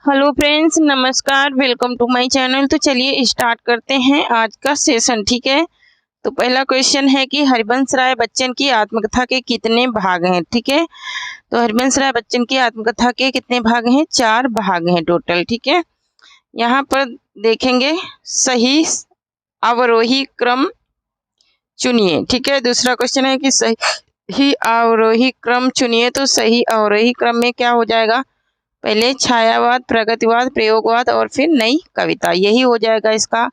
Hello friends, नमस्कार। Welcome to my channel. तो चलिए स्टार्ट करते हैं आज का सेशन। ठीक है, तो पहला क्वेश्चन है कि हरिवंश राय बच्चन की आत्मकथा के कितने भाग हैं। ठीक है, तो हरिवंश राय बच्चन की आत्मकथा के कितने भाग हैं? 4 भाग हैं टोटल। ठीक है, यहाँ पर देखेंगे सही अवरोही क्रम चुनिए। ठीक है, दूसरा क्वेश्चन है कि सही अवरोही क्रम चुनिए। तो सही अवरोही क्रम में क्या हो जाएगा? पहले छायावाद, प्रगतिवाद, प्रयोगवाद और फिर नई कविता, यही हो जाएगा इसका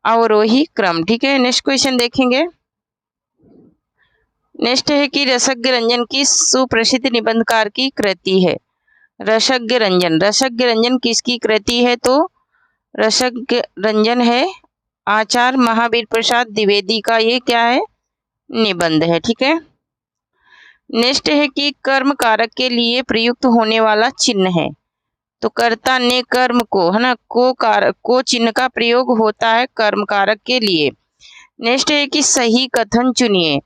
अवरोही क्रम। ठीक है, नेक्स्ट क्वेश्चन देखेंगे। नेक्स्ट है कि रसज्ञ रंजन की सुप्रसिद्ध निबंधकार की कृति है। रसज्ञ रंजन किसकी कृति है? तो रसज्ञ रंजन है आचार्य महावीर प्रसाद द्विवेदी का, ये क्या है? निबंध है। ठीक है, नेक्स्ट है कि कर्म कारक के लिए प्रयुक्त होने वाला चिन्ह है। तो कर्ता ने कर्म को, है ना, को चिन्ह का प्रयोग होता है कर्म कारक के लिए। नेक्स्ट है कि सही कथन चुनिए।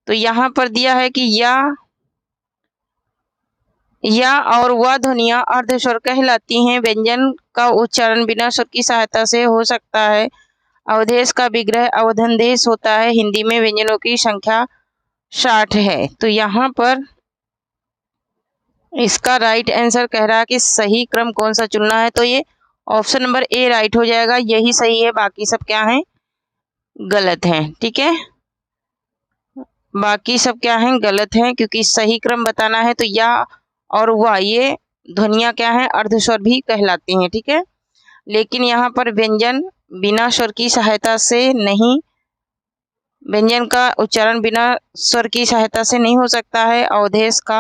तो यहाँ पर दिया है कि या और वह ध्वनियां अर्धस्वर कहलाती हैं। व्यंजन का उच्चारण बिना स्वर की सहायता से हो सकता है। अवधेश का विग्रह अवधनदेश होता है। हिंदी में व्यंजनों की संख्या 60 है। तो यहाँ पर इसका राइट आंसर कह रहा है कि सही क्रम कौन सा चुनना है। तो ये ऑप्शन नंबर ए राइट हो जाएगा, यही सही है, बाकी सब क्या है? गलत हैं। ठीक है, बाकी सब क्या है? गलत हैं, क्योंकि सही क्रम बताना है। तो या और वह, ये ध्वनियां क्या है? अर्धस्वर भी कहलाती हैं। ठीक है, लेकिन यहाँ पर व्यंजन बिना स्वर की सहायता से नहीं, व्यंजन का उच्चारण बिना स्वर की सहायता से नहीं हो सकता है। अवधेश का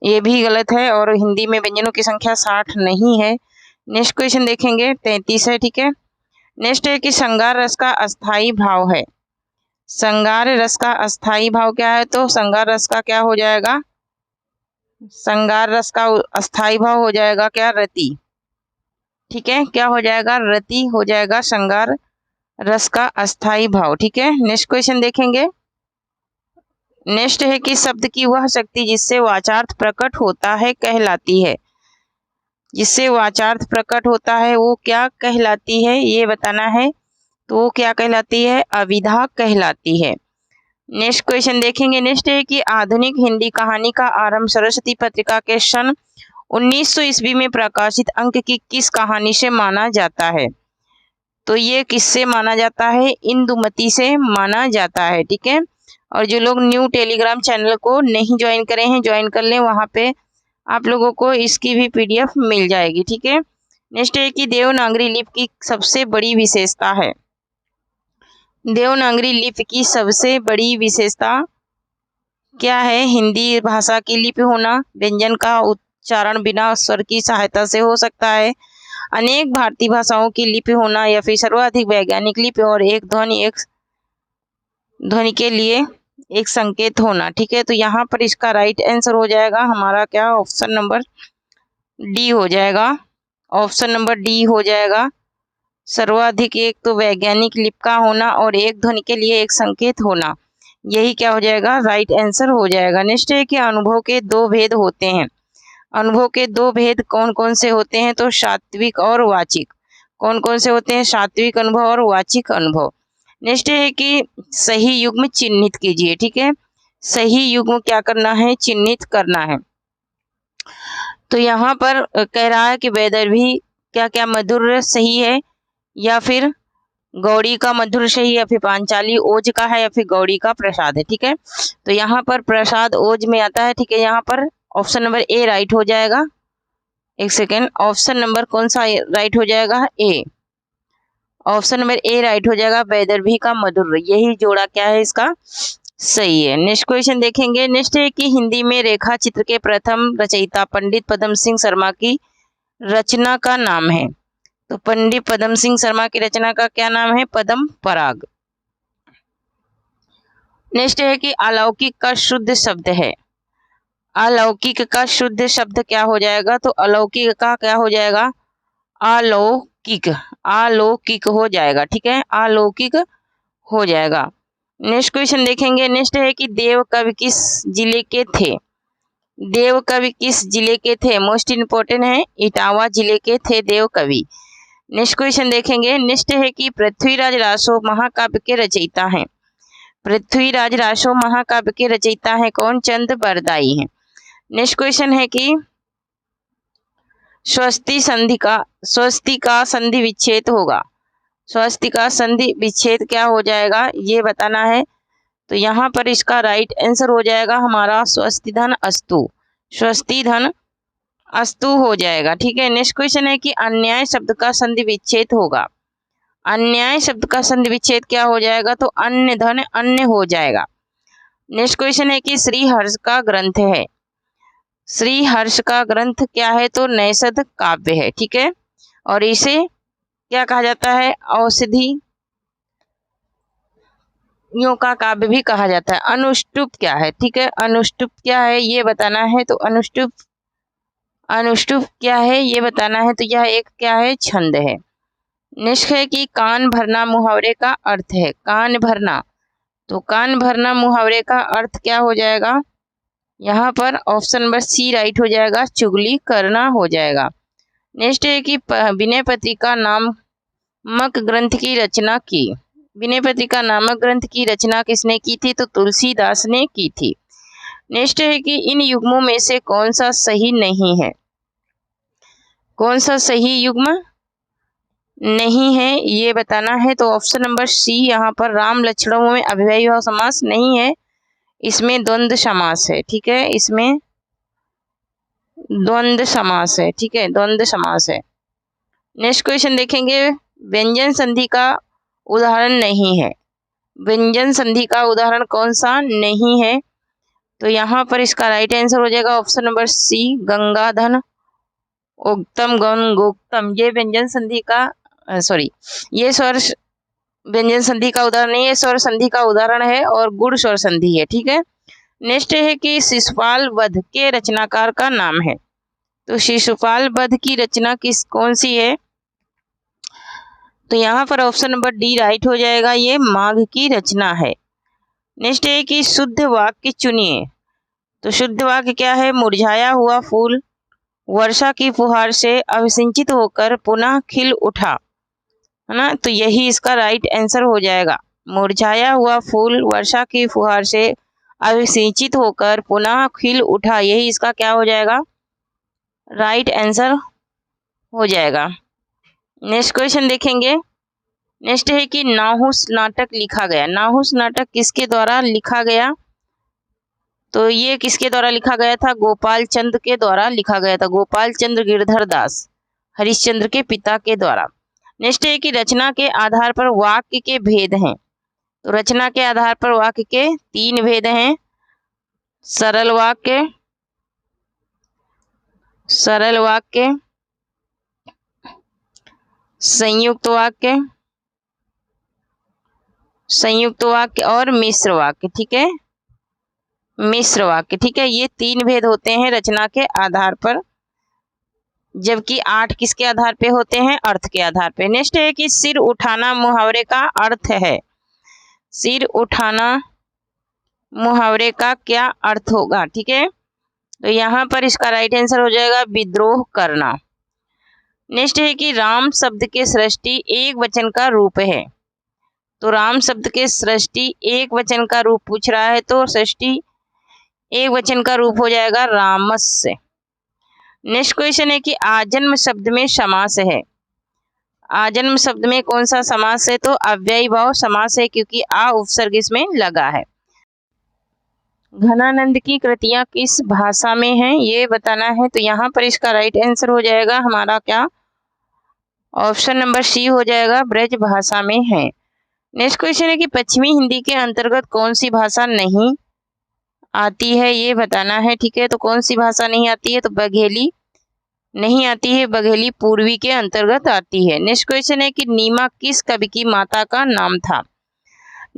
ये भी गलत है, और हिंदी में व्यंजनों की संख्या 60 नहीं है। नेक्स्ट क्वेश्चन देखेंगे, 33 है। ठीक है, नेक्स्ट है कि श्रृंगार रस का अस्थाई भाव है। श्रृंगार रस का अस्थाई भाव क्या है? तो श्रृंगार रस का क्या हो जाएगा? श्रृंगार रस का अस्थाई भाव हो जाएगा क्या? रति। ठीक है, क्या हो जाएगा? रति हो जाएगा श्रृंगार रस का अस्थाई भाव। ठीक है, नेक्स्ट क्वेश्चन देखेंगे। नेक्स्ट है कि शब्द की वह शक्ति जिससे वाचार्थ प्रकट होता है कहलाती है। जिससे वाचार्थ प्रकट होता है वो क्या कहलाती है, ये बताना है। तो वो क्या कहलाती है? अविधा कहलाती है। नेक्स्ट क्वेश्चन देखेंगे। नेक्स्ट है कि आधुनिक हिंदी कहानी का आरंभ सरस्वती पत्रिका के सन 1900 ईस्वी में प्रकाशित अंक की किस कहानी से माना जाता है? तो ये किससे माना जाता है? इंदुमती से माना जाता है। ठीक है, और जो लोग न्यू टेलीग्राम चैनल को नहीं ज्वाइन करे हैं, ज्वाइन कर लें, वहां पे आप लोगों को इसकी भी पीडीएफ मिल जाएगी। ठीक है, नेक्स्ट है कि देवनागरी लिपि की सबसे बड़ी विशेषता है। देवनागरी लिपि की सबसे बड़ी विशेषता क्या है? हिंदी भाषा की लिपि होना, व्यंजन का उच्चारण बिना स्वर की सहायता से हो सकता है, अनेक भारतीय भाषाओं की लिपि होना, या फिर सर्वाधिक वैज्ञानिक लिपि और एक ध्वनि के लिए एक संकेत होना। ठीक है, तो यहाँ पर इसका राइट आंसर हो जाएगा हमारा क्या? ऑप्शन नंबर डी हो जाएगा। ऑप्शन नंबर डी हो जाएगा, सर्वाधिक एक तो वैज्ञानिक लिपि का होना और एक ध्वनि के लिए एक संकेत होना, यही क्या हो जाएगा? राइट आंसर हो जाएगा। नेक्स्ट है कि अनुभव के 2 भेद होते हैं। अनुभव के 2 भेद कौन कौन से होते हैं? तो सात्विक और वाचिक। कौन कौन से होते हैं? सात्विक अनुभव और वाचिक अनुभव। नेक्स्ट है कि सही युग्म चिन्हित कीजिए। ठीक है, सही युग्म क्या करना है? चिन्हित करना है। तो यहाँ पर कह रहा है कि वैदर्भी क्या क्या मधुर सही है, या फिर गौड़ी का मधुर सही, या फिर पांचाली ओज का है, या फिर गौड़ी का प्रसाद है। ठीक है, तो यहाँ पर प्रसाद ओज में आता है। ठीक है, यहाँ पर ऑप्शन नंबर ए राइट हो जाएगा। एक सेकेंड, ऑप्शन नंबर कौन सा राइट हो जाएगा? ए। ऑप्शन नंबर ए राइट हो जाएगा, वैदर्भी का मधुर, यही जोड़ा क्या है इसका? सही है। नेक्स्ट क्वेश्चन देखेंगे। नेक्स्ट है कि हिंदी में रेखा चित्र के प्रथम रचयिता पंडित पदम सिंह शर्मा की रचना का नाम है। तो पंडित पदम सिंह शर्मा की रचना का क्या नाम है? पदम पराग। नेक्स्ट है कि अलौकिक का शुद्ध शब्द है। अलौकिक का शुद्ध शब्द क्या हो जाएगा? तो अलौकिक का क्या हो जाएगा? अलौकिक। अलौकिक हो जाएगा। ठीक है, अलौकिक हो जाएगा। नेक्स्ट क्वेश्चन देखेंगे। नेक्स्ट है कि देव कवि किस जिले के थे? देव कवि किस जिले के थे? मोस्ट इंपोर्टेंट है, इटावा जिले के थे देव कवि। नेक्स्ट क्वेश्चन देखेंगे। निष्ठ है कि पृथ्वीराज रासो महाकाव्य के रचयिता हैं। पृथ्वीराज रासो महाकाव्य के रचयिता हैं कौन? चंद बरदाई हैं। नेक्स्ट क्वेश्चन है कि स्वस्ति का संधि विच्छेद होगा। स्वस्ति का संधि विच्छेद क्या हो जाएगा ये बताना है। तो यहाँ पर इसका राइट आंसर हो जाएगा हमारा स्वस्ति धन अस्तु। स्वस्ति धन अस्तु हो जाएगा। ठीक है। नेक्स्ट क्वेश्चन है कि अन्याय शब्द का संधि विच्छेद होगा। अन्याय शब्द का संधि विच्छेद क्या हो जाएगा? तो अन्य धन अन्य हो जाएगा। नेक्स्ट क्वेश्चन है कि श्रीहर्ष का ग्रंथ है। श्रीहर्ष का ग्रंथ क्या है? तो नैषध काव्य है। ठीक है। और इसे क्या कहा जाता है? औषधि यों का काव्य भी कहा जाता है। अनुष्टुप क्या है? ठीक है। अनुष्टुप क्या है ये बताना है। तो अनुष्टुप क्या है ये बताना है। तो यह एक क्या है? छंद है। नेक्स्ट है कि कान भरना मुहावरे का अर्थ है। कान भरना, तो कान भरना मुहावरे का अर्थ क्या हो जाएगा? यहाँ पर ऑप्शन नंबर सी राइट हो जाएगा, चुगली करना हो जाएगा। नेक्स्ट है कि विनय पत्रिका नामक ग्रंथ की रचना की। विनय पत्रिका नामक ग्रंथ की रचना किसने की थी? तो तुलसीदास ने की थी। नेक्स्ट है कि इन युग्मों में से कौन सा सही नहीं है? कौन सा सही युग्म नहीं है ये बताना है। तो ऑप्शन नंबर सी यहाँ पर राम लक्षणों में अव्ययी भाव समास नहीं है, इसमें द्वंद्व समास है। ठीक है। इसमें द्वंद्व समास है। ठीक है। द्वंद्व समास है। नेक्स्ट क्वेश्चन देखेंगे। व्यंजन संधि का उदाहरण नहीं है। व्यंजन संधि का उदाहरण कौन सा नहीं है? तो यहाँ पर इसका राइट आंसर हो जाएगा ऑप्शन नंबर सी, गंगाधन उक्तम गंगोक्तम। ये व्यंजन संधि का ये स्वर व्यंजन संधि का उदाहरण नहीं है, स्वर संधि का उदाहरण है और गुण स्वर संधि है। ठीक है। नेक्स्ट है कि शिशुपाल वध के रचनाकार का नाम है। तो शिशुपाल वध की रचना कौन सी है? तो यहाँ पर ऑप्शन नंबर डी राइट हो जाएगा, ये माघ की रचना है। नेक्स्ट है कि शुद्ध वाक्य चुनिए। तो शुद्ध वाक्य क्या है? मुरझाया हुआ फूल वर्षा की फुहार से अभिसिंचित होकर पुनः खिल उठा, है ना। तो यही इसका राइट आंसर हो जाएगा। मुरझाया हुआ फूल वर्षा की फुहार से अभिसिंचित होकर पुनः खिल उठा, यही इसका क्या हो जाएगा? राइट आंसर हो जाएगा। नेक्स्ट क्वेश्चन देखेंगे। नेक्स्ट है कि नाहुस नाटक लिखा गया। नाहुस नाटक किसके द्वारा लिखा गया? तो ये किसके द्वारा लिखा गया था? गोपाल चंद्र के द्वारा लिखा गया था। गोपाल चंद्र गिरधर दास हरिश्चंद्र के पिता के द्वारा। नेक्स्ट है कि रचना के आधार पर वाक्य के भेद हैं। तो रचना के आधार पर वाक्य के 3 भेद हैं। सरल वाक्य, संयुक्त वाक्य और मिश्र वाक्य। ठीक है। मिश्र वाक्य। ठीक है। ये 3 भेद होते हैं रचना के आधार पर, जबकि 8 किसके आधार पे होते हैं? अर्थ के आधार पे। नेक्स्ट है कि सिर उठाना मुहावरे का अर्थ है। सिर उठाना मुहावरे का क्या अर्थ होगा? ठीक है। तो यहाँ पर इसका राइट आंसर हो जाएगा विद्रोह करना। नेक्स्ट है कि राम शब्द के सृष्टि एक वचन का रूप है। तो राम शब्द के सृष्टि एक वचन का रूप पूछ रहा है, तो सृष्टि एक वचन का रूप हो जाएगा रामस्य। नेक्स्ट क्वेश्चन है कि आजन्म शब्द में समास है। आजन्म शब्द में कौन सा समास है? तो अव्ययी भाव समास है, क्योंकि आ उपसर्ग इसमें लगा है। घनानंद की कृतियां किस भाषा में हैं ये बताना है। तो यहाँ पर इसका राइट आंसर हो जाएगा हमारा क्या? ऑप्शन नंबर सी हो जाएगा, ब्रज भाषा में है। नेक्स्ट क्वेश्चन है कि पश्चिमी हिंदी के अंतर्गत कौन सी भाषा नहीं आती है ये बताना है। ठीक है। तो कौन सी भाषा नहीं आती है? तो बघेली नहीं आती है, बघेली पूर्वी के अंतर्गत आती है। नेक्स्ट क्वेश्चन है कि नीमा किस कवि की माता का नाम था?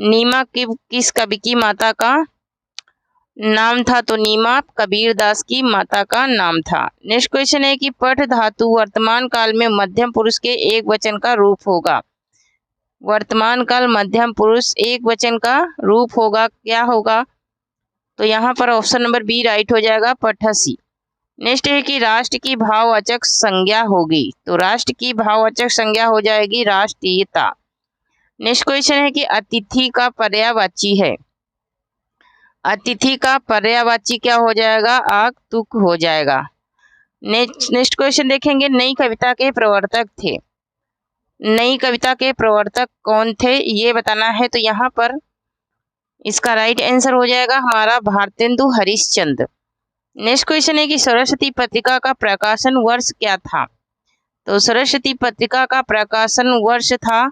नीमा किस कवि की माता का नाम था? तो नीमा कबीर दास की माता का नाम था। नेक्स्ट क्वेश्चन है कि पठ धातु वर्तमान काल में मध्यम पुरुष के एक वचन का रूप होगा। वर्तमान काल मध्यम पुरुष एक वचन का रूप होगा, क्या होगा? तो यहाँ पर ऑप्शन नंबर बी राइट हो जाएगा, पठसी। नेक्स्ट है कि राष्ट्र की भाववाचक संज्ञा होगी, तो राष्ट्र की भाववाचक संज्ञा हो जाएगी राष्ट्रीयता। नेक्स्ट क्वेश्चन है कि अतिथि का पर्यायवाची है, अतिथि का पर्यायवाची क्या हो जाएगा, आगंतुक हो जाएगा। नेक्स्ट क्वेश्चन देखेंगे, नई कविता के प्रवर्तक थे, नई कविता के प्रवर्तक कौन थे ये बताना है, तो यहाँ पर इसका राइट आंसर हो जाएगा हमारा भारतेंदु हरिश्चंद्र। नेक्स्ट क्वेश्चन है कि सरस्वती पत्रिका का प्रकाशन वर्ष क्या था, तो सरस्वती पत्रिका का प्रकाशन वर्ष था,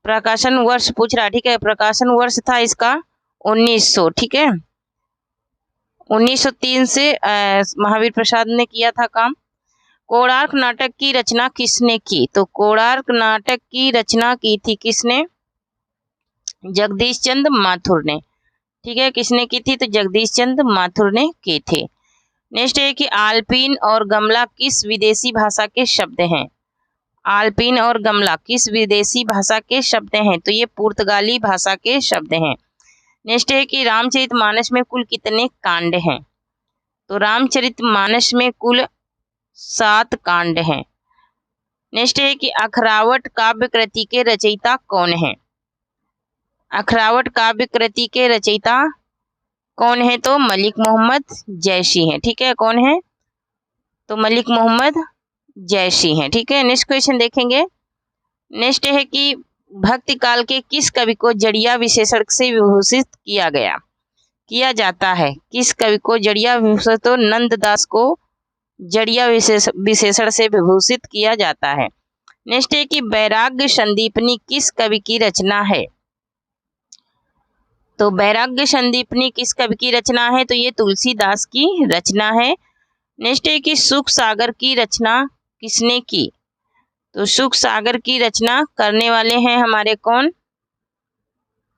प्रकाशन वर्ष पूछ रहा, ठीक है, प्रकाशन वर्ष था इसका 1900, ठीक है, 1903 से महावीर प्रसाद ने किया था काम। कोणार्क नाटक की रचना किसने की, तो कोणार्क नाटक की रचना की थी किसने, जगदीश चंद्र माथुर ने, ठीक है, किसने की थी, तो जगदीश चंद्र माथुर ने की थी। नेक्स्ट है कि आल्पिन और गमला किस विदेशी भाषा के शब्द हैं, आल्पिन और गमला किस विदेशी भाषा के शब्द हैं, तो ये पुर्तगाली भाषा के शब्द हैं। नेक्स्ट है कि रामचरितमानस में कुल कितने कांड हैं, तो रामचरितमानस में कुल 7 कांड हैं। नेक्स्ट है कि अखरावट काव्य कृति के रचयिता कौन है, अखरावट काव्य कृति के रचयिता कौन है, तो मलिक मोहम्मद जैशी हैं, ठीक है, कौन है, तो मलिक मोहम्मद जैशी हैं, ठीक है। नेक्स्ट क्वेश्चन देखेंगे, नेक्स्ट है कि भक्ति काल के किस कवि को जड़िया विशेषण से विभूषित किया जाता है, किस कवि को जड़िया विभूषित, तो नंददास को जड़िया विशेषण से विभूषित किया जाता है। नेक्स्ट है कि वैराग्य संदीपनी किस कवि की रचना है, तो वैराग्य संदीपनी किस कवि की रचना है, तो ये तुलसीदास की रचना है। नेक्स्ट है कि सुख सागर की रचना किसने की, तो सुख सागर की रचना करने वाले हैं हमारे कौन,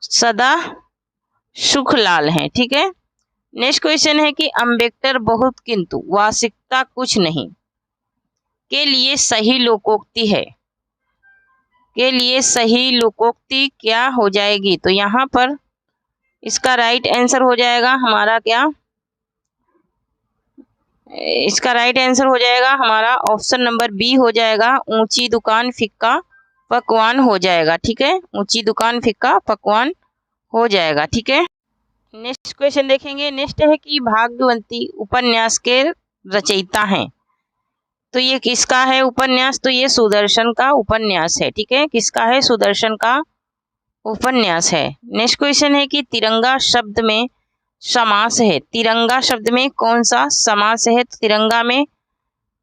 सदा सुखलाल हैं, ठीक है। नेक्स्ट क्वेश्चन है कि अम्बेडकर बहुत किंतु वास्तविकता कुछ नहीं के लिए सही लोकोक्ति है, के लिए सही लोकोक्ति क्या हो जाएगी, तो यहाँ पर इसका राइट आंसर हो जाएगा हमारा क्या, इसका राइट आंसर हो जाएगा हमारा ऑप्शन नंबर बी हो जाएगा, ऊंची दुकान फिक्का पकवान हो जाएगा, ठीक है, ऊंची दुकान फिक्का पकवान हो जाएगा, ठीक है। नेक्स्ट क्वेश्चन देखेंगे, नेक्स्ट है कि भाग्यवंती उपन्यास के रचयिता हैं, तो ये किसका है उपन्यास, तो ये सुदर्शन का उपन्यास है, ठीक है, किसका है, सुदर्शन का उपन्यास है। नेक्स्ट क्वेश्चन है कि तिरंगा शब्द में समास है, तिरंगा शब्द में कौन सा समास है, तो तिरंगा में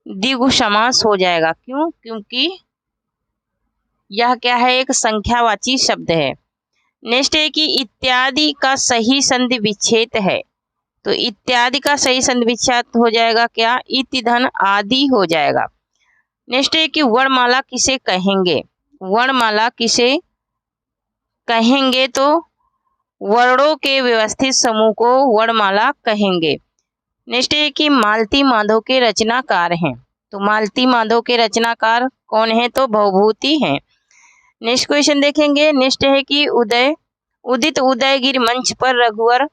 द्विगु समास हो जाएगा, क्यों, क्योंकि यह क्या है, एक संख्यावाची शब्द है। नेक्स्ट है कि इत्यादि का सही संधि विच्छेद है, तो इत्यादि का सही संधि विच्छेद हो जाएगा क्या, इति धन आदि हो जाएगा। नेक्स्ट है कि वर्णमाला किसे कहेंगे, वर्णमाला किसे कहेंगे, तो वर्णों के व्यवस्थित समूह को वर्णमाला कहेंगे। नेक्स्ट है कि मालती माधव के रचनाकार हैं, तो मालती माधव के रचनाकार कौन है, तो भवभूति हैं। नेक्स्ट क्वेश्चन देखेंगे, नेक्स्ट है कि उदित उदयगिरि मंच पर रघुवर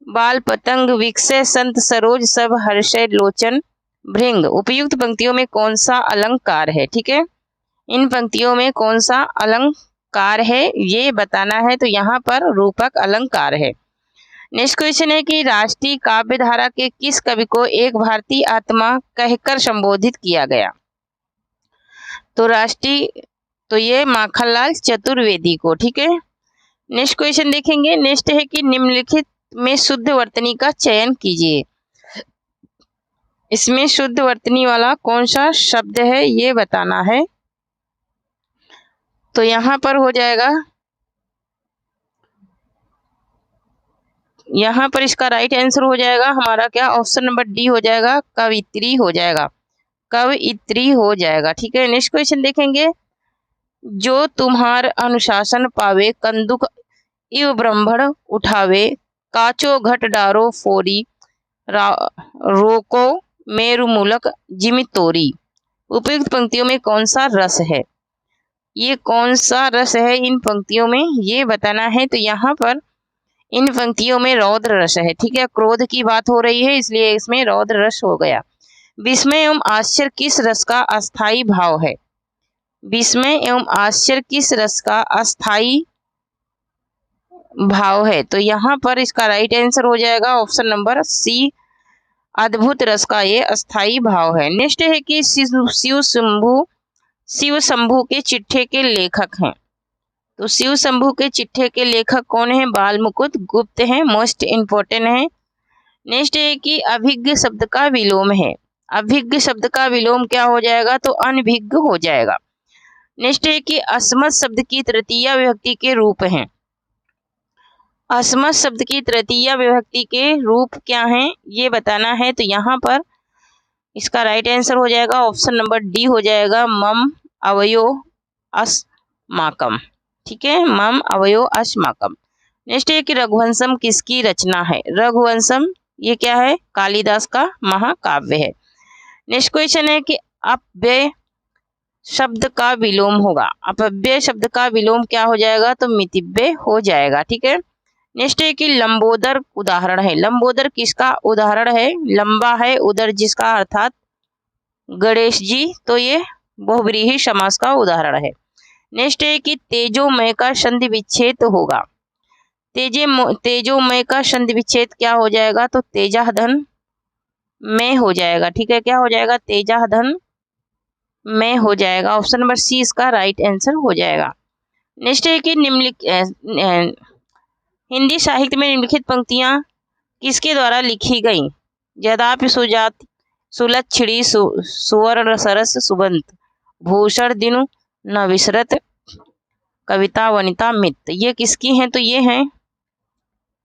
बाल पतंग विकसे संत सरोज सब हर्षय लोचन भृंग, उपयुक्त पंक्तियों में कौन सा अलंकार है, ठीक है, इन पंक्तियों में कौन सा अलंकार है ये बताना है, तो यहाँ पर रूपक अलंकार है। नेक्स्ट क्वेश्चन है कि राष्ट्रीय काव्य धारा के किस कवि को एक भारतीय आत्मा कहकर संबोधित किया गया, तो तो ये माखनलाल चतुर्वेदी को, ठीक है। नेक्स्ट क्वेश्चन देखेंगे, नेक्स्ट है कि निम्नलिखित में शुद्ध वर्तनी का चयन कीजिए, इसमें शुद्ध वर्तनी वाला कौन सा शब्द है ये बताना है, तो यहाँ पर हो जाएगा, यहाँ पर इसका राइट आंसर हो जाएगा हमारा क्या, ऑप्शन नंबर डी हो जाएगा, कवित्री हो जाएगा, कवित्री हो जाएगा, ठीक है। नेक्स्ट क्वेश्चन देखेंगे, जो तुम्हार अनुशासन पावे कंदुक इव ब्रह्मण उठावे काचो घट डारो फोरी रोको मेरु मूलक जिमि तोरी, उपयुक्त पंक्तियों में कौन सा रस है, ये कौन सा रस है इन पंक्तियों में ये बताना है, तो यहाँ पर इन पंक्तियों में रौद्र रस है, ठीक है, क्रोध की बात हो रही है इसलिए इसमें रौद्र रस हो गया। विस्मय एवं आश्चर्य किस रस का अस्थाई भाव है? विस्मय एवं आश्चर्य किस रस का अस्थाई भाव है? तो यहाँ पर इसका राइट आंसर हो जाएगा ऑप्शन नंबर सी, अद्भुत रस का ये अस्थाई भाव है। नेक्स्ट है कि शिव शंभु के चिट्ठे के लेखक हैं। तो शिव शंभु के चिट्ठे के लेखक कौन है? बाल मुकुंद गुप्त हैं, मोस्ट इंपोर्टेंट है। नेक्स्ट है कि अभिज्ञ शब्द का विलोम है। अभिज्ञ शब्द का विलोम क्या हो जाएगा? तो अनभिज्ञ हो जाएगा। नेक्स्ट है कि अस्मत् शब्द की तृतीया विभक्ति के रूप हैं। अस्मत् शब्द की तृतीया विभक्ति के रूप क्या हैं ये बताना है। तो यहाँ पर इसका राइट आंसर हो जाएगा ऑप्शन नंबर डी हो जाएगा, मम अवयो अस्माकम, ठीक है, मम अवयो अस्माकम। नेक्स्ट है कि रघुवंशम किसकी रचना है? रघुवंशम ये क्या है? कालिदास का महाकाव्य है। नेक्स्ट क्वेश्चन है कि अपव्यय शब्द का विलोम होगा। अपव्यय शब्द का विलोम क्या हो जाएगा? तो मितव्यय हो जाएगा, ठीक है। नेक्स्ट है कि लंबोदर उदाहरण है। लंबोदर किसका उदाहरण है? लंबा है उदर जिसका, अर्थात गणेश जी, तो ये बहुव्रीहि समास का उदाहरण है। नेक्स्ट है कि तेजोमय का संधि विच्छेद होगा। तेजोमय का संधि विच्छेद क्या हो जाएगा? तो तेजाधन में हो जाएगा, ठीक है, क्या हो जाएगा? तेजाधन में हो जाएगा। ऑप्शन नंबर सी इसका राइट आंसर हो जाएगा। नेक्स्ट है कि हिंदी साहित्य में निम्नलिखित पंक्तियां किसके द्वारा लिखी गई? यद्यापि सुजाति सुलक्षणी सुवर्ण सरस सुबंत भूषण दिनु न विसरत कविता वनिता मित्र, ये किसकी हैं? तो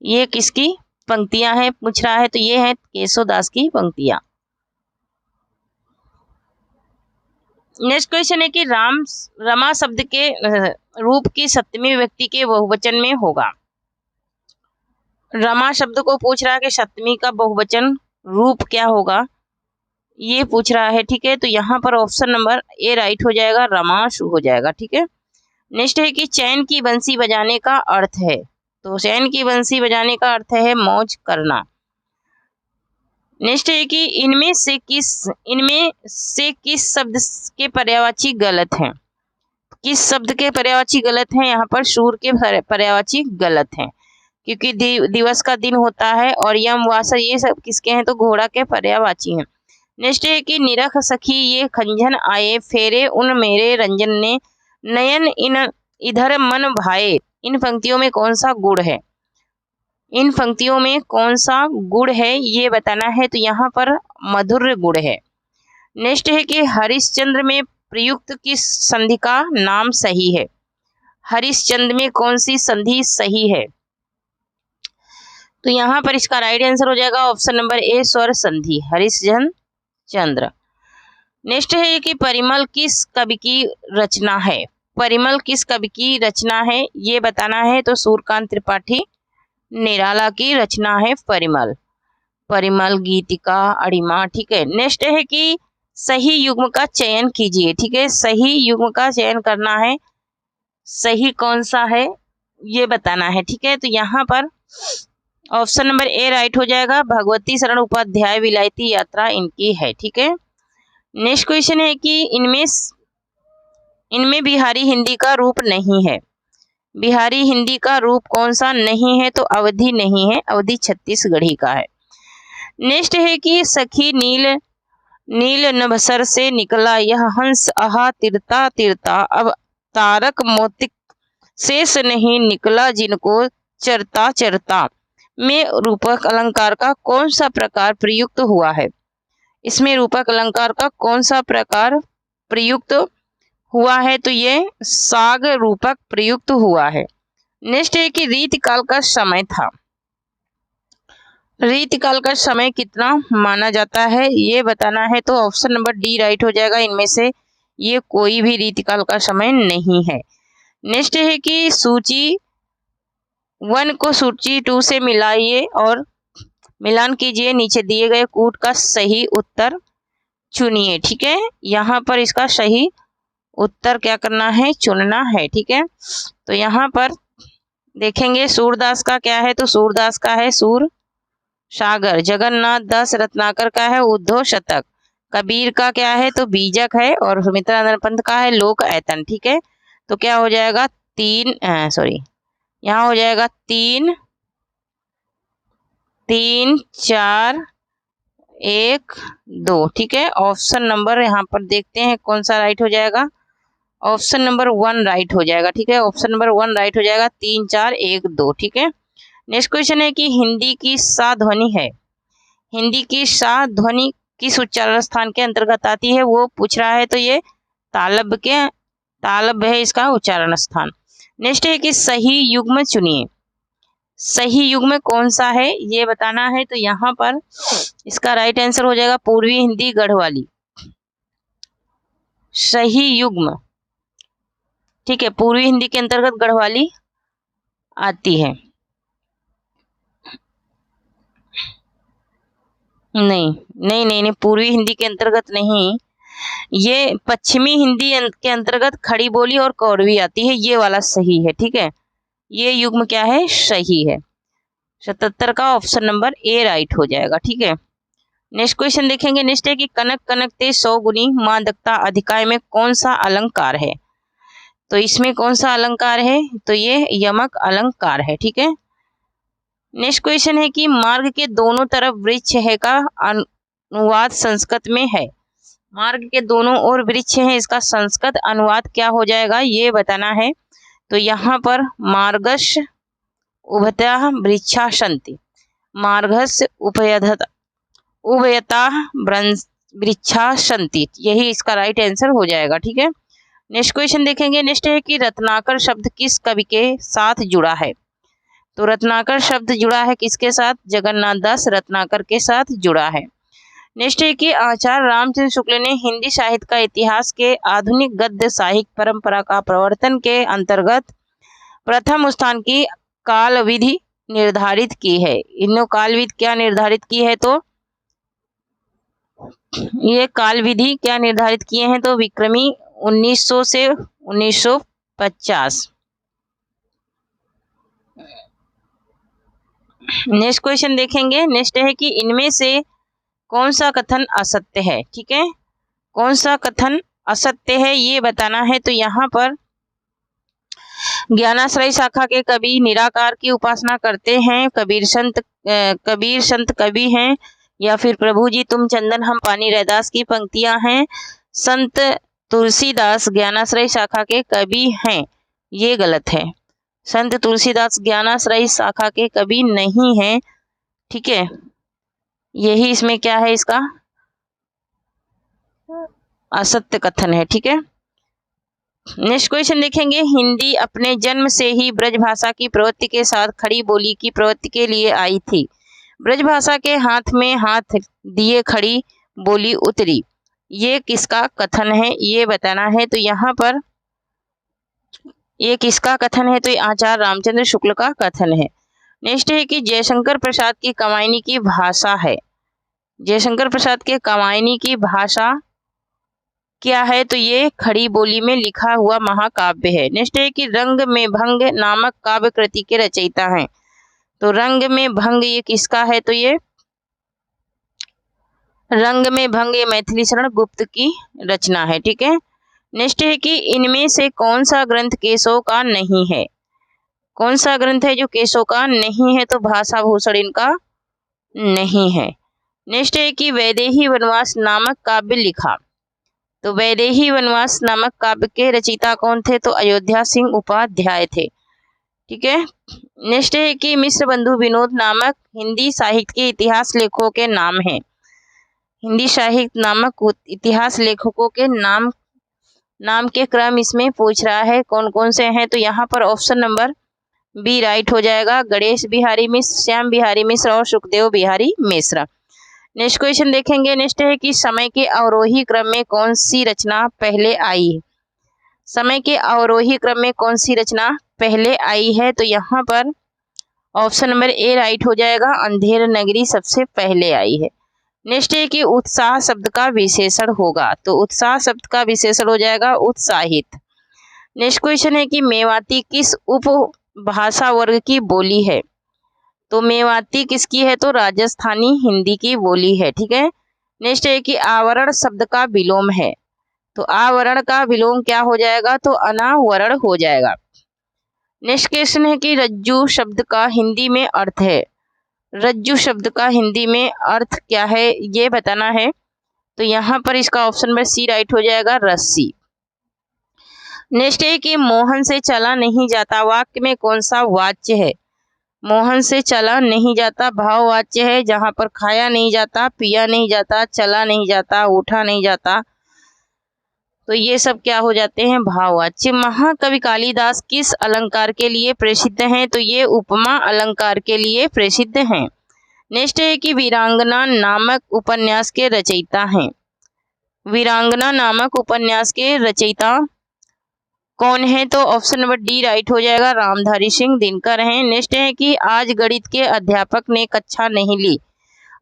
ये किसकी पंक्तियां हैं पूछ रहा है? तो ये हैं केशवदास की पंक्तियां। नेक्स्ट क्वेश्चन है कि रमा शब्द के रूप की सप्तमी विभक्ति के बहुवचन में होगा। रमा शब्द को पूछ रहा है कि सप्तमी का बहुवचन रूप क्या होगा, ये पूछ रहा है, ठीक है। तो यहाँ पर ऑप्शन नंबर ए राइट हो जाएगा, रमाशु हो जाएगा, ठीक है। नेक्स्ट है कि चैन की बंसी बजाने का अर्थ है। तो चैन की बंसी बजाने का अर्थ है मौज करना। नेक्स्ट है कि इनमें से किस शब्द के पर्यायवाची गलत हैं? किस शब्द के पर्यायवाची गलत हैं? यहाँ पर शूर के पर्यायवाची गलत हैं, क्योंकि दिवस का दिन होता है, और यम वासर ये सब किसके हैं? तो घोड़ा के पर्यायवाची हैं। नेक्स्ट है कि निरख सखी ये खंजन आए फेरे उन मेरे रंजन ने नयन इन इधर मन भाए, इन पंक्तियों में कौन सा गुण है? इन पंक्तियों में कौन सा गुण है ये बताना है। तो यहाँ पर मधुर गुण है। नेक्स्ट है कि हरिश्चंद्र में प्रयुक्त किस संधि का नाम सही है? हरिश्चंद्र में कौन सी संधि सही है? तो यहाँ पर इसका राइट आंसर हो जाएगा ऑप्शन नंबर ए, स्वर संधि, हरिश्चंद्र। नेक्स्ट है कि परिमल किस कवि की रचना है? परिमल किस कवि की रचना है ये बताना है। तो सूर्यकांत त्रिपाठी निराला की रचना है परिमल। परिमल गीतिका अड़िमा, ठीक है। नेक्स्ट है कि सही युग्म का चयन कीजिए, ठीक है, सही युग्म का चयन करना है, सही कौन सा है ये बताना है, ठीक है। तो यहाँ पर ऑप्शन नंबर ए राइट हो जाएगा, भगवती शरण उपाध्याय विलायती यात्रा इनकी है, ठीक है। नेक्स्ट क्वेश्चन है कि इनमें बिहारी हिंदी का रूप नहीं है। बिहारी हिंदी का रूप कौन सा नहीं है? तो अवधि नहीं है, अवधि छत्तीसगढ़ी का है। नेक्स्ट है कि सखी नील नभसर से निकला यह हंस आहा तिरता तिरता अब तारक मोतिक शेष नहीं निकला जिनको चरता चरता में रूपक अलंकार का कौन सा प्रकार प्रयुक्त हुआ है? इसमें रूपक अलंकार का कौन सा प्रकार प्रयुक्त हुआ है? तो ये साग रूपक प्रयुक्त हुआ है। नेक्स्ट है कि रीतिकाल का समय था। रीतिकाल का समय कितना माना जाता है ये बताना है। तो ऑप्शन नंबर डी राइट हो जाएगा, इनमें से ये कोई भी रीतिकाल का समय नहीं है। नेक्स्ट है कि सूची 1 को सूची 2 से मिलाइए और मिलान कीजिए, नीचे दिए गए कूट का सही उत्तर चुनिए, ठीक है। यहाँ पर इसका सही उत्तर क्या करना है? चुनना है, ठीक है। तो यहाँ पर देखेंगे सूरदास का क्या है, तो सूरदास का है सूर सागर। जगन्नाथ दास रत्नाकर का है उद्धव शतक। कबीर का क्या है, तो बीजक है। और सुमित्रानंद पंत का है लोक ऐतन। ठीक है, तो क्या हो जाएगा यहाँ हो जाएगा 3 3 4 1 2। ठीक है, ऑप्शन नंबर यहाँ पर देखते हैं कौन सा राइट हो जाएगा। ऑप्शन नंबर 1 राइट हो जाएगा। ठीक है, ऑप्शन नंबर 1 राइट हो जाएगा, 3 4 1 2। ठीक है, नेक्स्ट क्वेश्चन है कि हिंदी की सा ध्वनि है, हिंदी की सा ध्वनि किस उच्चारण स्थान के अंतर्गत आती है, वो पूछ रहा है। तो ये तालब है इसका उच्चारण स्थान। नेक्स्ट है कि सही युग्म चुनिए, सही युग्म कौन सा है ये बताना है। तो यहाँ पर इसका राइट आंसर हो जाएगा पूर्वी हिंदी गढ़वाली, सही युग्म। ठीक है, पूर्वी हिंदी के अंतर्गत गढ़वाली आती है। नहीं, पूर्वी हिंदी के अंतर्गत नहीं, ये पश्चिमी हिंदी के अंतर्गत खड़ी बोली और कौरवी आती है, ये वाला सही है। ठीक है, ये युग्म क्या है, सही है। 77 का ऑप्शन नंबर ए राइट हो जाएगा। ठीक है, नेक्स्ट क्वेश्चन देखेंगे। नेक्स्ट है कि कनक कनकते 100 गुनी मादकता अधिकाय में कौन सा अलंकार है, तो इसमें कौन सा अलंकार है, तो ये यमक अलंकार है। ठीक है, नेक्स्ट क्वेश्चन है कि मार्ग के दोनों तरफ वृक्ष है का अनुवाद संस्कृत में है, मार्ग के दोनों ओर वृक्ष है, इसका संस्कृत अनुवाद क्या हो जाएगा ये बताना है। तो यहाँ पर मार्गस्य उभयतः वृक्षा सन्ति, मार्गस्य उभयतः वृक्षा सन्ति, यही इसका राइट आंसर हो जाएगा। ठीक है, नेक्स्ट क्वेश्चन देखेंगे। नेक्स्ट है कि रत्नाकर शब्द किस कवि के साथ जुड़ा है, तो रत्नाकर शब्द जुड़ा है किसके साथ, जगन्नाथ दास रत्नाकर के साथ जुड़ा है। नेक्स्ट है कि आचार्य रामचंद्र शुक्ल ने हिंदी साहित्य का इतिहास के आधुनिक गद्य साहित्य परंपरा का प्रवर्तन के अंतर्गत प्रथम स्थान की काल विधि निर्धारित की है। इन्होंने काल विधि क्या निर्धारित की है, तो ये काल विधि क्या निर्धारित किए हैं, तो विक्रमी 1900 से 1950। नेक्स्ट क्वेश्चन देखेंगे। नेक्स्ट है कि इनमें से कौन सा कथन असत्य है। ठीक है, कौन सा कथन असत्य है ये बताना है। तो यहाँ पर ज्ञानाश्रय शाखा के कवि निराकार की उपासना करते हैं, कबीर संत कवि हैं, या फिर प्रभु जी तुम चंदन हम पानी रैदास की पंक्तियां हैं। संत तुलसीदास ज्ञानाश्रय शाखा के कवि हैं, ये गलत है। संत तुलसीदास ज्ञानाश्रय शाखा के कवि नहीं हैं। ठीक है, यही इसमें क्या है, इसका असत्य कथन है। ठीक है, नेक्स्ट क्वेश्चन देखेंगे। हिंदी अपने जन्म से ही ब्रजभाषा की प्रवृत्ति के साथ खड़ी बोली की प्रवृत्ति के लिए आई थी, ब्रजभाषा के हाथ में हाथ दिए खड़ी बोली उतरी, ये किसका कथन है ये बताना है। तो यहाँ पर ये किसका कथन है, तो ये आचार्य रामचंद्र शुक्ल का कथन है। नेक्स्ट है कि जयशंकर प्रसाद की कामायनी की भाषा है, जयशंकर प्रसाद के कामायनी की भाषा क्या है, तो ये खड़ी बोली में लिखा हुआ महाकाव्य है। नेक्स्ट है कि रंग में भंग नामक काव्य कृति के रचयिता हैं, तो रंग में भंग ये किसका है, तो ये रंग में भंग ये मैथिली शरण गुप्त की रचना है। ठीक है, नेक्स्ट है कि इनमें से कौन सा ग्रंथ केशव का नहीं है, कौन सा ग्रंथ है जो केशव का नहीं है, तो भाषा भूषण इनका नहीं है। नेक्स्ट है कि वैदेही वनवास नामक काव्य लिखा, तो वैदेही वनवास नामक काव्य के रचयिता कौन थे, तो अयोध्या सिंह उपाध्याय थे। ठीक है, नेक्स्ट है कि मिश्र बंधु विनोद नामक हिंदी साहित्य के इतिहास लेखकों के नाम हैं, हिंदी साहित्य नामक इतिहास लेखकों के नाम के क्रम इसमें पूछ रहा है कौन कौन से हैं। तो यहाँ पर ऑप्शन नंबर बी राइट हो जाएगा, गणेश बिहारी मिश्र, श्याम बिहारी मिश्र और सुखदेव बिहारी मिश्र। नेक्स्ट क्वेश्चन देखेंगे। नेक्स्ट है कि समय के अवरोही क्रम में कौन सी रचना पहले आई है, समय के अवरोही क्रम में कौन सी रचना पहले आई है, तो यहाँ पर ऑप्शन नंबर ए राइट हो जाएगा, अंधेर नगरी सबसे पहले आई है। नेक्स्ट है कि उत्साह शब्द का विशेषण होगा, तो उत्साह शब्द का विशेषण हो जाएगा उत्साहित। नेक्स्ट क्वेश्चन है कि मेवाती किस उप भाषा वर्ग की बोली है? तो मेवाती किसकी है? तो राजस्थानी हिंदी की बोली है। ठीक है। नेक्स्ट है कि आवरण शब्द का विलोम है। तो आवरण का विलोम क्या हो जाएगा? तो अनावरण हो जाएगा। नेक्स्ट क्वेश्चन है कि रज्जु शब्द का हिंदी में अर्थ है। रज्जु शब्द का हिंदी में अर्थ क्या है ये बताना है। तो यहाँ पर इसका ऑप्शन में सी राइट हो जाएगा, रस्सी। नेक्स्ट है कि मोहन से चला नहीं जाता वाक्य में कौन सा वाच्य है? मोहन से चला नहीं जाता भाववाच्य है, जहां पर खाया नहीं जाता, पिया नहीं जाता, चला नहीं जाता, उठा नहीं जाता, तो ये सब क्या हो जाते हैं? भाववाच्य। महाकवि कालिदास किस अलंकार के लिए प्रसिद्ध हैं? तो ये उपमा अलंकार के लिए प्रसिद्ध हैं। नेक्स्ट है कि वीरांगना नामक उपन्यास के रचयिता हैं। वीरांगना नामक उपन्यास के रचयिता कौन है? तो ऑप्शन नंबर डी राइट हो जाएगा, रामधारी सिंह दिनकर हैं। नेक्स्ट है कि आज गणित के अध्यापक ने कक्षा नहीं ली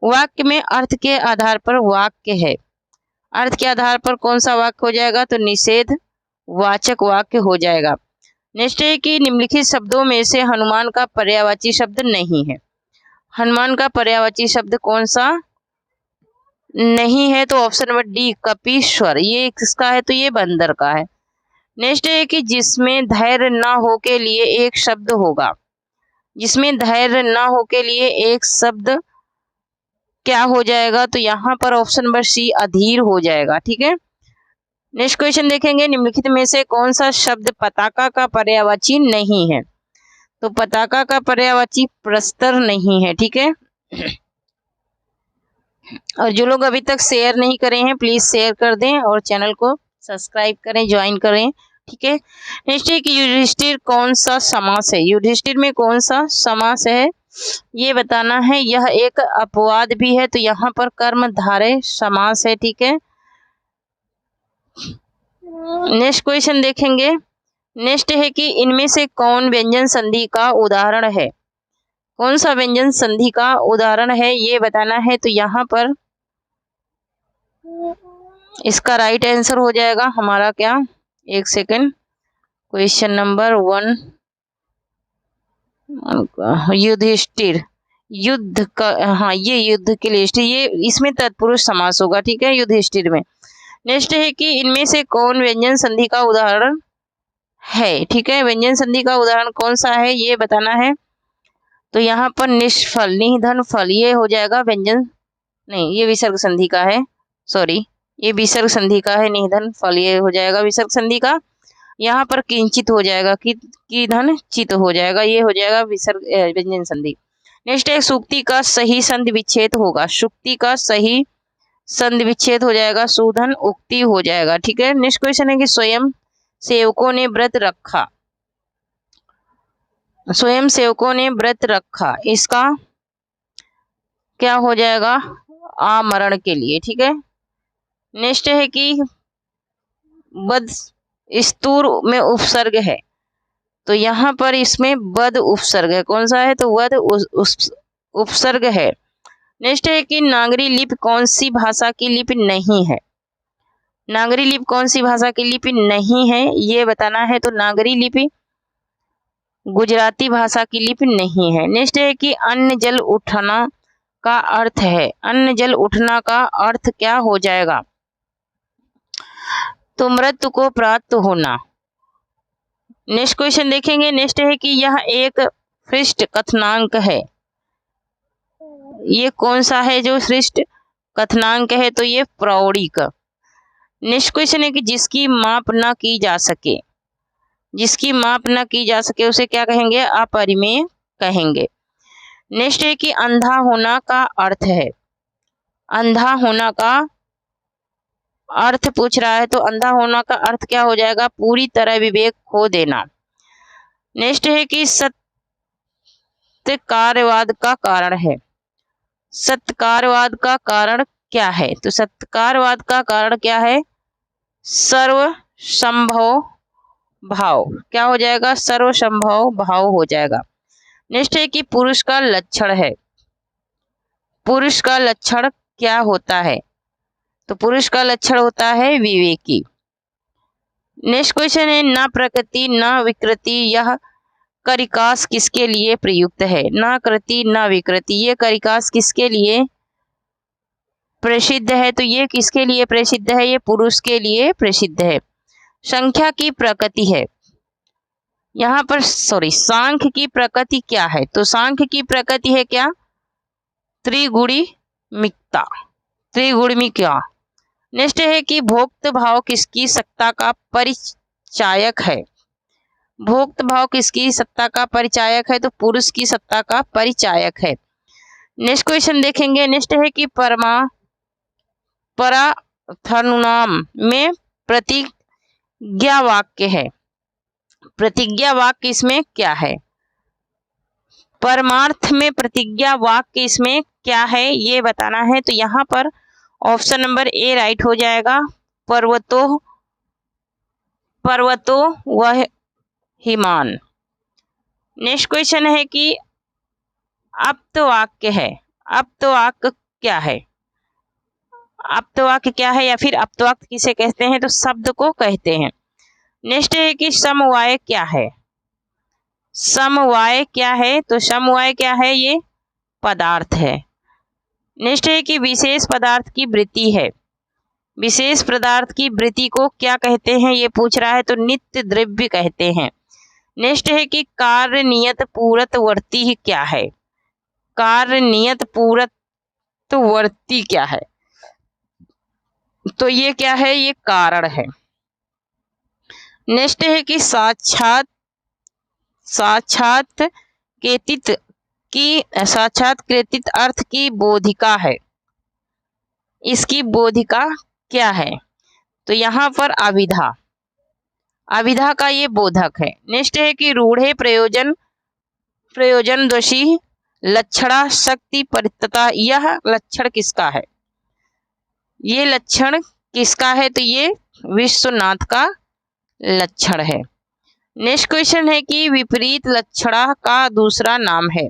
वाक्य में अर्थ के आधार पर वाक्य है। अर्थ के आधार पर कौन सा वाक्य हो जाएगा? तो निषेध वाचक वाक्य हो जाएगा। नेक्स्ट है कि निम्नलिखित शब्दों में से हनुमान का पर्यायवाची शब्द नहीं है। हनुमान का पर्यायवाची शब्द कौन सा नहीं है? तो ऑप्शन नंबर डी कपीश्वर। ये किसका है? तो ये बंदर का है। नेक्स्ट है कि जिसमें धैर्य न हो के लिए एक शब्द होगा। जिसमें धैर्य न हो के लिए एक शब्द क्या हो जाएगा? तो यहाँ पर ऑप्शन नंबर सी अधीर हो जाएगा। ठीक है। नेक्स्ट क्वेश्चन देखेंगे, निम्नलिखित में से कौन सा शब्द पताका का पर्यायवाची नहीं है? तो पताका का पर्यायवाची प्रस्तर नहीं है। ठीक है। और जो लोग अभी तक शेयर नहीं करे हैं प्लीज शेयर कर दें और चैनल को सब्सक्राइब करें, ज्वाइन करें। ठीक है। नेक्स्ट है कि युधिष्ठिर कौन सा समास है? युधिष्ठिर में कौन सा समास है ये बताना है। यह एक अपवाद भी है, तो यहाँ पर कर्मधारय समास है। ठीक है। नेक्स्ट क्वेश्चन देखेंगे। नेक्स्ट है कि इनमें से कौन व्यंजन संधि का उदाहरण है? कौन सा व्यंजन संधि का उदाहरण है ये बताना है। तो यहाँ पर इसका राइट आंसर हो जाएगा हमारा क्या, एक सेकंड, क्वेश्चन नंबर 1 युधिष्ठिर। युद्ध का, हाँ ये युद्ध के लिए, ये इसमें तत्पुरुष समास होगा। ठीक है, युधिष्ठिर में। नेक्स्ट है कि इनमें से कौन व्यंजन संधि का उदाहरण है? ठीक है, व्यंजन संधि का उदाहरण कौन सा है ये बताना है। तो यहाँ पर निष्फल, निधन फल, ये हो जाएगा व्यंजन, नहीं ये विसर्ग संधि का है, सॉरी ये विसर्ग संधि का है। निधन फल ये हो जाएगा विसर्ग संधि का। यहाँ पर किंचित हो जाएगा, कि धन चित हो जाएगा, ये हो जाएगा विसर्ग व्यंजन संधि। नेक्स्ट है सुक्ति का सही संधि विच्छेद होगा। सुक्ति का सही संधि विच्छेद हो जाएगा सुधन उक्ति हो जाएगा। ठीक है। नेक्स्ट क्वेश्चन है कि स्वयं सेवकों ने व्रत रखा। स्वयं सेवकों ने व्रत रखा, इसका क्या हो जाएगा? आमरण के लिए। ठीक है। नेक्स्ट है कि बद स्तूर में उपसर्ग है, तो यहाँ पर इसमें बद उपसर्ग है। कौन सा है? तो वद उपसर्ग है। नेक्स्ट है कि नागरी लिपि कौन सी भाषा की लिपि नहीं है? नागरी लिपि कौन सी भाषा की लिपि नहीं है ये बताना है। तो नागरी लिपि गुजराती भाषा की लिपि नहीं है। नेक्स्ट है कि अन्न जल उठना का अर्थ है। अन्न जल उठना का अर्थ क्या हो जाएगा? तो मृत्यु को प्राप्त होना। नेक्स्ट क्वेश्चन देखेंगे। नेक्स्ट है कि यह एक पृष्ठ कथनांक है। ये कौन सा है जो पृष्ठ कथनांक है? तो ये प्रौढ़िक। नेक्स्ट क्वेश्चन है कि जिसकी माप ना की जा सके, जिसकी माप ना की जा सके उसे क्या कहेंगे? अपरिमेय कहेंगे। नेक्स्ट है कि अंधा होना का अर्थ है। अंधा होना का अर्थ पूछ रहा है, तो अंधा होना का अर्थ क्या हो जाएगा? पूरी तरह विवेक खो देना। नेक्स्ट है कि सत्यकारवाद का कारण है। सत्यकारवाद का कारण क्या है? तो सत्यकारवाद का कारण क्या है? सर्वसंभव भाव। क्या हो जाएगा? सर्वसंभव भाव हो जाएगा। नेक्स्ट है कि पुरुष का लक्षण है। पुरुष का लक्षण क्या होता है? तो पुरुष का लक्षण होता है विवेकी। नेक्स्ट क्वेश्चन है न प्रकृति न विकृति यह करिकास किसके लिए प्रयुक्त है? न कृति न विकृति। ये करिकास किसके लिए प्रसिद्ध है? तो ये किसके लिए प्रसिद्ध है? ये पुरुष के लिए प्रसिद्ध है। संख्या की प्रकृति है यहाँ पर, सांख्य की प्रकृति क्या है? तो सांख्य की प्रकृति है क्या? त्रिगुणिमिकता, त्रिगुणिमिका। नेक्स्ट है कि भोक्त भाव किसकी सत्ता का परिचायक है? भोक्त भाव किसकी सत्ता का परिचायक है? तो पुरुष की सत्ता का परिचायक है। नेक्स्ट क्वेश्चन देखेंगे। नेक्स्ट है कि परार्थनुनाम में प्रतिज्ञा वाक्य है। प्रतिज्ञा वाक्य इसमें क्या है? परमार्थ में प्रतिज्ञा वाक्य इसमें क्या है ये बताना है। तो यहाँ पर ऑप्शन नंबर ए राइट हो जाएगा, पर्वतो वह हिमान। नेक्स्ट क्वेश्चन है कि अप्तवाक्य है। अप्तवाक्य क्या है? अप्तवाक्य क्या है या फिर अप्तवाक्य किसे कहते हैं? तो शब्द को कहते हैं। नेक्स्ट है कि समवाय क्या है? समवाय क्या है? तो समवाय क्या है? ये पदार्थ है। नेक्स्ट है कि विशेष पदार्थ की वृत्ति है। विशेष पदार्थ की वृत्ति को क्या कहते हैं ये पूछ रहा है, तो नित्य द्रव्य कहते हैं। नेक्स्ट है कि कार्य नियत पूर्ववर्ती क्या है? कार्य नियत पूर्ववर्ती क्या है? तो ये क्या है? ये कारण है। नेक्स्ट है कि साक्षात्कृतित अर्थ की बोधिका है। इसकी बोधिका क्या है? तो यहाँ पर अविधा, अविधा का ये बोधक है। नेक्स्ट है कि रूढ़े प्रयोजन दोषी लक्षणा शक्ति परितता, यह लक्षण किसका है? ये लक्षण किसका है? तो ये विश्वनाथ का लक्षण है। नेक्स्ट क्वेश्चन है कि विपरीत लक्षणा का दूसरा नाम है।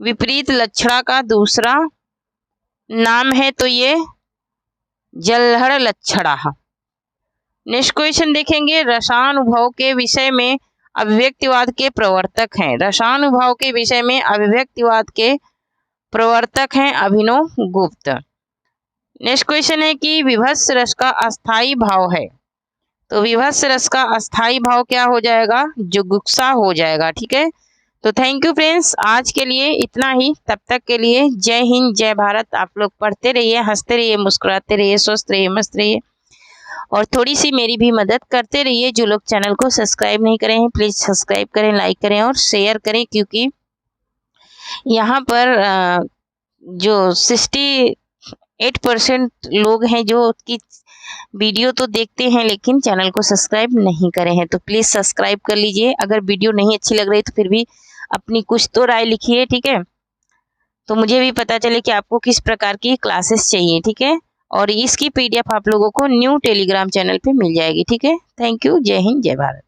विपरीत लक्षणा का दूसरा नाम है तो ये जलहर लक्षणा। नेक्स्ट क्वेश्चन देखेंगे। रसानुभव के विषय में अभिव्यक्तिवाद के प्रवर्तक हैं। रसानुभव के विषय में अभिव्यक्तिवाद के प्रवर्तक हैं अभिनव गुप्त। नेक्स्ट क्वेश्चन है कि विभत्स रस का अस्थाई भाव है। तो विभत्स रस का अस्थाई भाव क्या हो जाएगा? जुगुप्सा हो जाएगा। ठीक है, तो थैंक यू फ्रेंड्स, आज के लिए इतना ही। तब तक के लिए जय हिंद, जय भारत। आप लोग पढ़ते रहिए, हंसते रहिए, मुस्कुराते रहिए, स्वस्थ रहिए, मस्त रहिए और थोड़ी सी मेरी भी मदद करते रहिए। जो लोग चैनल को सब्सक्राइब नहीं करें हैं प्लीज़ सब्सक्राइब करें, लाइक करें और शेयर करें, क्योंकि यहाँ पर जो 68% लोग हैं जो की वीडियो तो देखते हैं लेकिन चैनल को सब्सक्राइब नहीं करे हैं। तो प्लीज़ सब्सक्राइब कर लीजिए। अगर वीडियो नहीं अच्छी लग रही तो फिर भी अपनी कुछ तो राय लिखिए, ठीक है, तो मुझे भी पता चले कि आपको किस प्रकार की क्लासेस चाहिए। ठीक है, और इसकी PDF आप लोगों को न्यू टेलीग्राम चैनल पे मिल जाएगी। ठीक है, थैंक यू, जय हिंद, जय भारत।